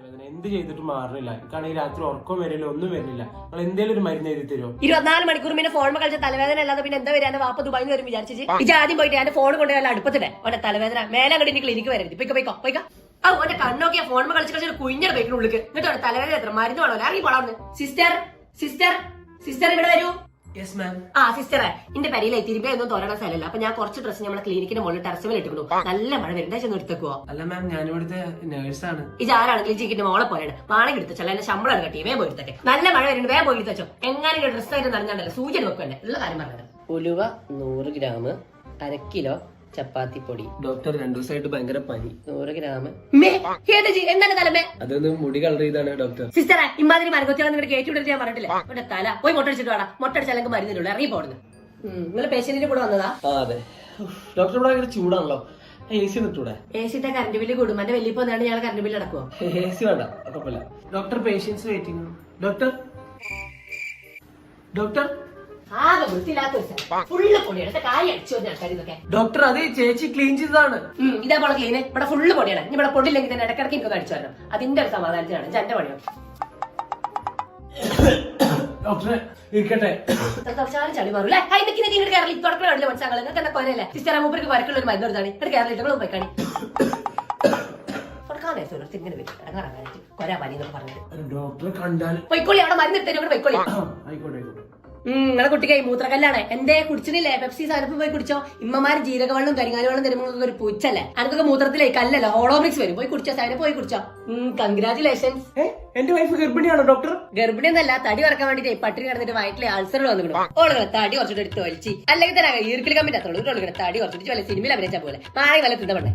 തലവേദന എന്ത് ചെയ്തിട്ട് മാറുന്നില്ല. എനിക്കാണെങ്കിൽ രാത്രി ഉറക്കം വരില്ല, ഒന്നും വരുന്നില്ല. നിങ്ങൾ എന്തേലും ഒരു മരുന്ന് എഴുതി തരുമോ? 24 മണിക്കൂർ പിന്നെ ഫോൺ കളിച്ച തലവേദന അല്ലാതെ പിന്നെ എന്താ വരാൻ? വാപ്പ ദുബായിന്ന് വരും വിചാരിച്ചു. ഇത് ആദ്യം പോയിട്ട് എന്റെ ഫോൺ കൊണ്ട് വല്ല അടുപ്പത്തിടെ ഓന്റെ തലവേദന മേലെ അങ്ങോട്ട് ഇനി ക്ലിനിക്ക് വരരുത്. പോയിക്കോ. ആ ഓന്റെ കണ്ണൊക്കെ ഫോൺ കളിച്ച് കുഞ്ഞിടെ ബൈക്കിനുള്ളിൽ എന്നിട്ട് തലവേദന എത്ര മരുന്ന് വേണോ? ഇറങ്ങി പോടാവുന്നു. സിസ്റ്റർ ഇവിടെ വരൂ. Yes ma'am. ആ സിസ്റ്ററെ, എന്റെ പരിയിലെ തിരുമ്പേ ഒന്നും തോരണ സ്ഥലമല്ല. അപ്പൊ ഞാൻ കുറച്ച് ഡ്രസ്സ് നമ്മുടെ ക്ലിനിക്കിന്റെ മുകളിൽ ടെറസിൽ ഇട്ടിരുന്നു. നല്ല മഴ വരുന്ന ചെന്ന് എടുത്തേക്കുവോ? അല്ല മാം, ഞാനിവിടുത്തെ നേഴ്സാണ്. ഇത് ആരാണെങ്കിലും ജിക്കിന്റെ മോളെ പോലെയാണ്. വാണെങ്കിൽ എടുത്തോ, എന്റെ ശമ്പളം കട്ടി വേഗം പോയി എടുത്തേ. നല്ല മഴ വരുന്നുണ്ട്, വേഗം പോയി എടുത്തോ. എങ്ങാനും ഡ്രസ്സ് ആയിട്ട് നടഞ്ഞാണ്ടല്ലോ സൂചന വെക്കുവല്ലേ. ഉള്ള കാര്യം പറഞ്ഞത്. ഉലുവ 100 ഗ്രാം, 1/2 കിലോ ചപ്പാത്തി പൊടി. ഡോക്ടർ 2 ദിവസമായിട്ട് ഭയങ്കര പനി. 100 ഗ്രാം. എന്താണ് തലമേ? അതൊന്ന് മുടി കളർ ചെയ്താണ് ഡോക്ടർ. സിസ്റ്ററെ, ഇമാതിരി മരകൊത്തിയാണ് നിങ്ങളുടെ കയറ്റി വിട്ടിട്ട് ഞാൻ പറഞ്ഞിട്ടില്ല. അവന്റെ തല പോയി മുട്ടടിച്ചിട്ട് വേണം. മുട്ടടിച്ച് അല്ലെങ്കിൽ മരുന്നില്ല, ഇറങ്ങി പോടുന്നു. നിങ്ങൾ പേഷ്യന്റിന്റെ കൂടെ വന്നതാ? അതെ. ഡോക്ടർ ഇവിടെ ഭയങ്കര ചൂടാണല്ലോ, AC നിട്ടൂടെ? AC ഇട്ട കറണ്ട് ബില്ല് കൂടും. എന്റെ വലിയ പോന്നാണ് ഞങ്ങൾ കറണ്ട് ബില്ല് അടക്കുവോ? AC വേണ്ട, കുഴപ്പമില്ല. Doctor patients waiting. ഡോക്ടർ ആകെ വൃത്തിയില്ലാത്ത ഫുള്ള് പൊടിയാണ്. കാര്യം അടിച്ചു വന്ന ആൾക്കാർ ഇതൊക്കെ. ഡോക്ടർ അത് ചേച്ചി ക്ലീൻ ചെയ്തതാണ്. ഇതേപോലെ ക്ലീന് ഇവിടെ ഫുള്ള് പൊടിയാണ്. ഇനി ഇവിടെ പൊടിയില്ലെങ്കിൽ തന്നെ ഇടക്കിടക്ക് എനിക്കൊന്ന് അടിച്ചു വരണം. അതിന്റെ ഒരു സമാധാനത്തിനാണ് എന്റെ പണിയാണ്. ഡോക്ടറെ ഇരിക്കട്ടെ. ചളി മാറൂല്ലേ? ഇങ്ങോട്ട് കേരള തുടക്കം കണ്ടില്ല മനസ്സിലാങ്ങൾ. നിങ്ങൾക്ക് എന്താ കൊല്ലല്ലേ? സിസ്റ്റർ മൂപ്പർക്ക് വരക്കുള്ള ഒരു മരുന്ന് കൊടുത്താണ്. ഇവിടെ കേരളത്തിൽ പോയിക്കാണി ഇങ്ങനെ വരും. ഇറങ്ങാറാകാനായിട്ട് കൊരാ പനി എന്നൊക്കെ പറഞ്ഞത്. ഡോക്ടറെ കണ്ടാൽ പൊയ്ക്കോളി, അവിടെ മരുന്ന് എടുത്തേ. ഇവിടെ പൊയ്ക്കോളി. ആയിക്കോട്ടെ. നിങ്ങളെ കുട്ടിക്ക് മൂത്രക്കല്ലാണ്. എന്തേ കുടിച്ചിട്ടില്ലേ? പെപ്സി സാധനം പോയി കുടിച്ചോ. ഇമ്മമാര് ജീരകവെള്ളം കരിങ്ങാലിവെള്ളം തരുമ്പോൾ ഒരു പൂച്ചല്ലേ. അനക്കൊക്കെ മൂത്രത്തിലേ കല്ലല്ല ഹോളോബ്രിക്സ് വരും. പോയി കുടിച്ചോ, സാധനം പോയി കുടിച്ചോ. കൺഗ്രാചുലേഷൻസ്. എന്റെ വൈഫ് ഗർഭിണിയാണോ ഡോക്ടർ? ഗർഭിണിയൊന്നല്ല, തടി കുറക്കാൻ വേണ്ടിട്ട് പട്ടിണി കിടന്നിട്ട് വയറ്റിലെ അൾസർ വന്നിട്ടുണ്ടോ? ഓളുകളെ തടി കുറച്ചിട്ട് എടുത്ത് വലിച്ച് അല്ലെങ്കിൽ തന്നെ ഈർക്കിൽ കമ്പിന്റെ അത്രയുള്ളൂ. തടി കുറച്ചിട്ട് വല്ല സിനിമയിൽ അഭിനയിച്ച പോലെ മാറി വല്ല തിന്നപ്പെട്ടെ.